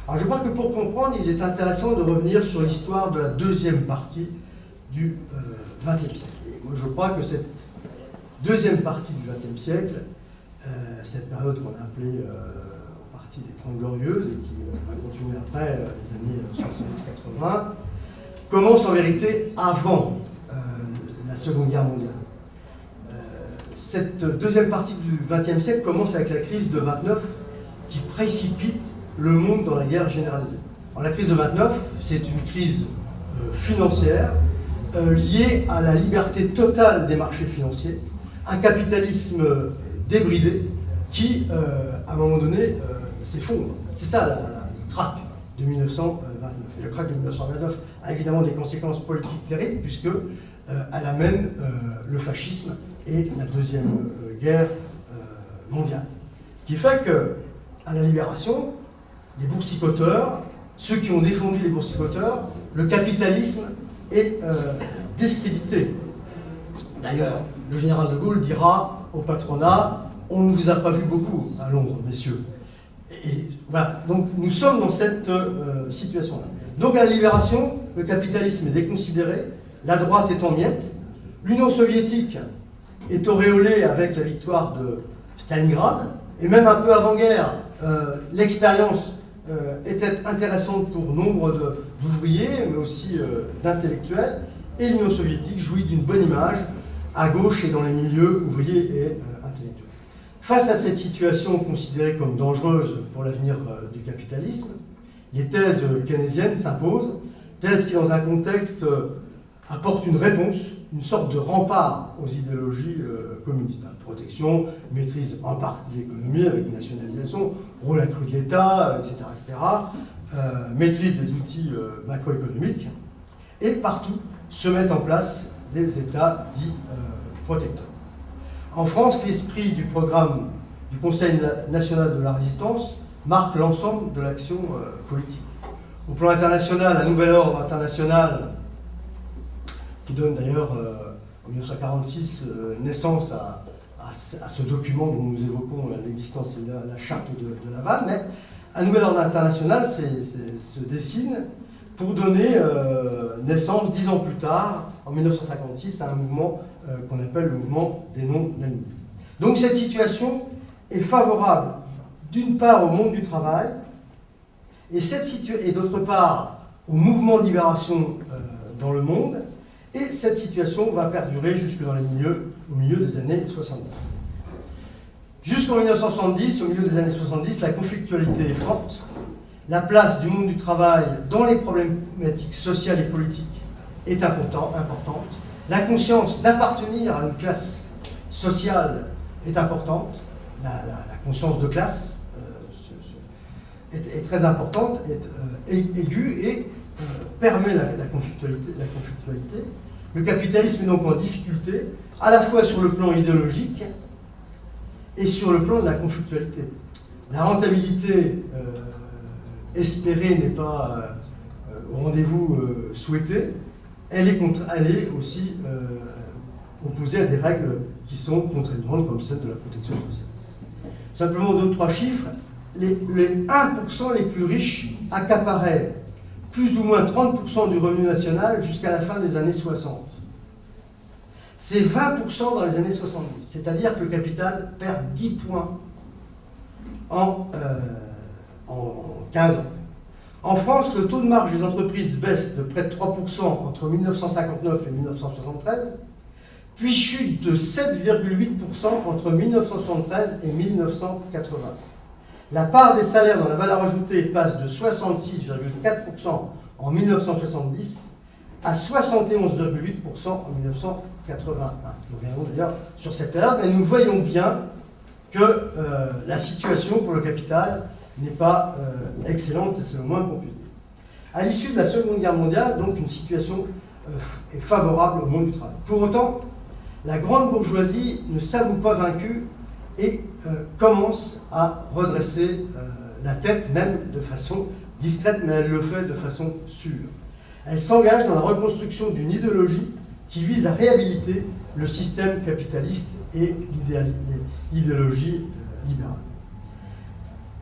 Alors je crois que pour comprendre, il est intéressant de revenir sur l'histoire de la deuxième partie du XXe siècle. Et moi je crois que cette deuxième partie du XXe siècle, cette période qu'on a appelée partie des Trente Glorieuses et qui va continuer après les années 70-80, commence en vérité avant la Seconde Guerre mondiale. Cette deuxième partie du XXe siècle commence avec la crise de 29 qui précipite le monde dans la guerre généralisée. Alors, la crise de 29, c'est une crise financière liée à la liberté totale des marchés financiers, un capitalisme débridé qui, à un moment donné, s'effondre. C'est ça le crack de 1929. Et le crack de 1929 a évidemment des conséquences politiques terribles puisque elle amène le fascisme et la Deuxième Guerre mondiale. Ce qui fait qu'à la Libération, les boursicoteurs, ceux qui ont défendu les boursicoteurs, le capitalisme est discrédité. D'ailleurs, le général de Gaulle dira au patronat « On ne vous a pas vu beaucoup à Londres, messieurs ». Et voilà, donc nous sommes dans cette situation-là. Donc à la Libération, le capitalisme est déconsidéré, la droite est en miettes, l'Union soviétique est auréolée avec la victoire de Stalingrad, et même un peu avant-guerre, l'expérience était intéressante pour nombre d'ouvriers, mais aussi d'intellectuels, et l'Union soviétique jouit d'une bonne image à gauche et dans les milieux ouvriers et intellectuels. Face à cette situation considérée comme dangereuse pour l'avenir du capitalisme, les thèses keynésiennes s'imposent, thèses qui dans un contexte apportent une réponse, une sorte de rempart aux idéologies communistes. Protection, maîtrise en partie de l'économie avec une nationalisation, rôle accru de l'État, etc. Maîtrise des outils macroéconomiques, et partout se mettent en place des États dits protecteurs. En France, l'esprit du programme du Conseil national de la résistance marque l'ensemble de l'action politique. Au plan international, un nouvel ordre international qui donne d'ailleurs en 1946 naissance à ce document dont nous évoquons l'existence et la charte de Laval, mais un nouvel ordre international se dessine pour donner naissance 10 ans plus tard, en 1956, à un mouvement qu'on appelle le mouvement des non-alignés. Donc cette situation est favorable d'une part au monde du travail et d'autre part au mouvement de libération dans le monde, et cette situation va perdurer jusque dans au milieu des années 70. Jusqu'en 1970, au milieu des années 70, la conflictualité est forte, la place du monde du travail dans les problématiques sociales et politiques est importante, la conscience d'appartenir à une classe sociale est importante, la conscience de classe est très importante, est aiguë et permet la conflictualité. Le capitalisme est donc en difficulté, à la fois sur le plan idéologique et sur le plan de la conflictualité. La rentabilité espérée n'est pas au rendez-vous souhaité, elle est aussi opposée à des règles qui sont contraignantes, comme celle de la protection sociale. Simplement 2-3 chiffres. Les 1% les plus riches accaparaient plus ou moins 30% du revenu national jusqu'à la fin des années 60. C'est 20% dans les années 70, c'est-à-dire que le capital perd 10 points en 15 ans. En France, le taux de marge des entreprises baisse de près de 3% entre 1959 et 1973, puis chute de 7,8% entre 1973 et 1980. La part des salaires dans la valeur ajoutée passe de 66,4% en 1970 à 71,8% en 1981. Nous reviendrons d'ailleurs sur cette période, mais nous voyons bien que la situation pour le capital n'est pas excellente, c'est le moins qu'on puisse dire. À l'issue de la Seconde Guerre mondiale, donc, une situation est favorable au monde du travail. Pour autant, la grande bourgeoisie ne s'avoue pas vaincue et commence à redresser la tête, même de façon discrète, mais elle le fait de façon sûre. Elle s'engage dans la reconstruction d'une idéologie qui vise à réhabiliter le système capitaliste et l'idéologie libérale.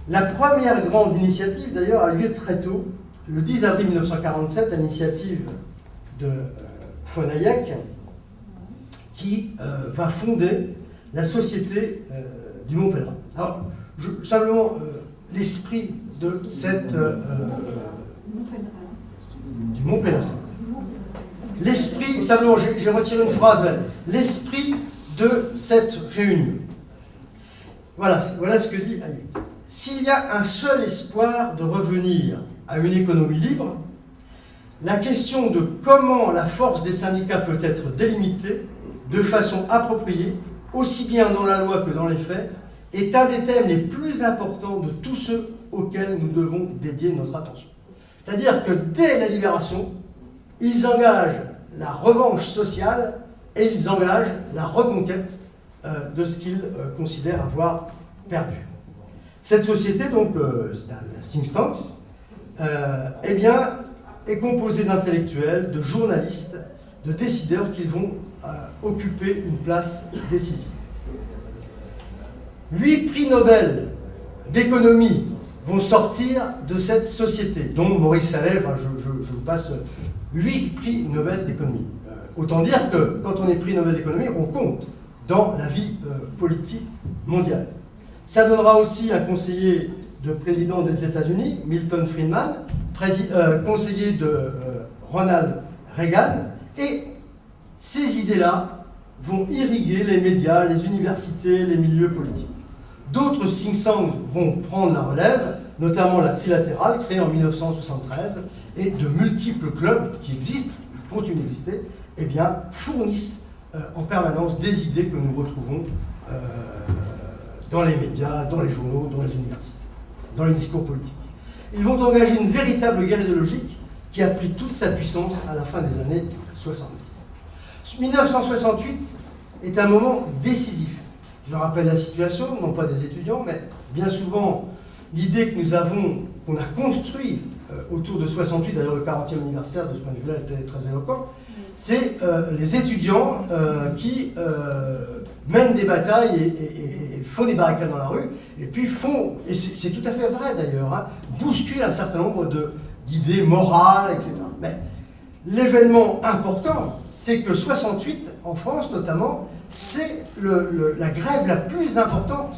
La première grande initiative, d'ailleurs, a lieu très tôt, le 10 avril 1947, à l'initiative de von Hayek, qui va fonder la Société du Mont Pèlerin. Alors, simplement, l'esprit de cette... du Mont Pèlerin. L'esprit, simplement, j'ai retiré une phrase, l'esprit de cette réunion. Voilà ce que dit Hayek. S'il y a un seul espoir de revenir à une économie libre, la question de comment la force des syndicats peut être délimitée de façon appropriée, aussi bien dans la loi que dans les faits, est un des thèmes les plus importants de tous ceux auxquels nous devons dédier notre attention. C'est-à-dire que dès la libération, ils engagent la revanche sociale et ils engagent la reconquête de ce qu'ils considèrent avoir perdu. Cette société, donc, c'est un think tank, eh bien, est composée d'intellectuels, de journalistes, de décideurs qui vont occuper une place décisive. 8 prix Nobel d'économie vont sortir de cette société, dont Maurice Allais, je vous passe 8 prix Nobel d'économie. Autant dire que quand on est prix Nobel d'économie, on compte dans la vie politique mondiale. Ça donnera aussi un conseiller de président des États-Unis, Milton Friedman, conseiller de Ronald Reagan, et ces idées-là vont irriguer les médias, les universités, les milieux politiques. D'autres think tanks vont prendre la relève, notamment la Trilatérale, créée en 1973, et de multiples clubs qui existent, qui continuent d'exister, eh bien, fournissent en permanence des idées que nous retrouvons dans les médias, dans les journaux, dans les universités, dans les discours politiques. Ils vont engager une véritable guerre idéologique qui a pris toute sa puissance à la fin des années 70. 1968 est un moment décisif. Je rappelle la situation, non pas des étudiants, mais bien souvent, l'idée que nous avons, qu'on a construit autour de 68, d'ailleurs le 40e anniversaire de ce point de vue-là était très éloquent, c'est les étudiants qui mènent des batailles et font des barricades dans la rue, et puis font, et c'est tout à fait vrai d'ailleurs, hein, bousculent un certain nombre d'idées morales, etc. Mais l'événement important, c'est que 68, en France notamment, c'est la grève la plus importante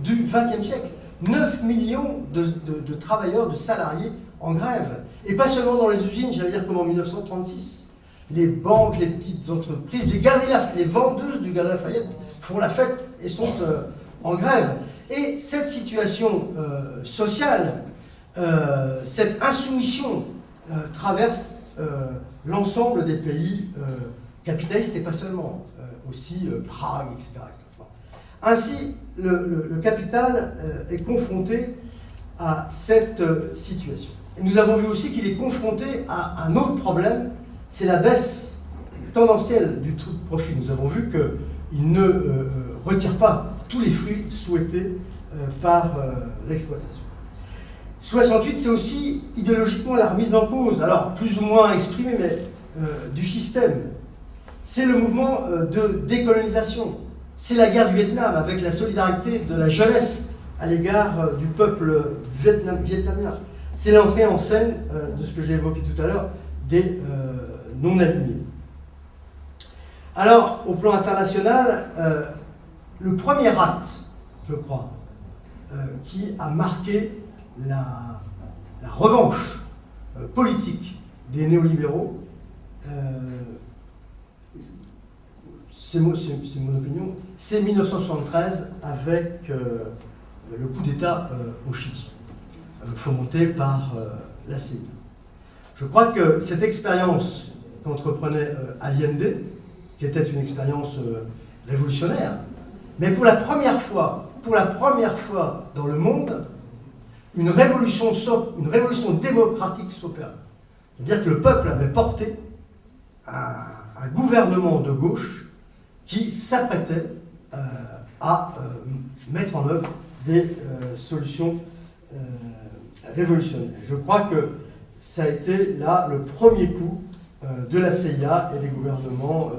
du XXe siècle. 9 millions de travailleurs, de salariés en grève. Et pas seulement dans les usines, j'allais dire comme en 1936. Les banques, les petites entreprises, les vendeuses du Galeries Lafayette font la fête et sont en grève. Et cette situation sociale, cette insoumission traverse l'ensemble des pays capitalistes et pas seulement, aussi Prague, etc. Ainsi, le capital est confronté à cette situation. Et nous avons vu aussi qu'il est confronté à un autre problème, c'est la baisse tendancielle du taux de profit. Nous avons vu qu'il ne retire pas tous les fruits souhaités par l'exploitation. 68, c'est aussi idéologiquement la remise en cause, alors plus ou moins exprimée, mais du système. C'est le mouvement de décolonisation. C'est la guerre du Vietnam, avec la solidarité de la jeunesse à l'égard du peuple vietnamien. C'est l'entrée en scène de ce que j'ai évoqué tout à l'heure, des non-alignés. Alors, au plan international, le premier acte, je crois, qui a marqué la revanche politique des néolibéraux, c'est mon opinion, c'est 1973 avec le coup d'État au Chili, fomenté par la CIA. Je crois que cette expérience qu'entreprenait Allende, qui était une expérience révolutionnaire, mais pour la première fois dans le monde, une révolution démocratique s'opère. C'est-à-dire que le peuple avait porté un gouvernement de gauche qui s'apprêtait à mettre en œuvre des solutions révolutionnaires. Je crois que ça a été là le premier coup de la CIA et du gouvernement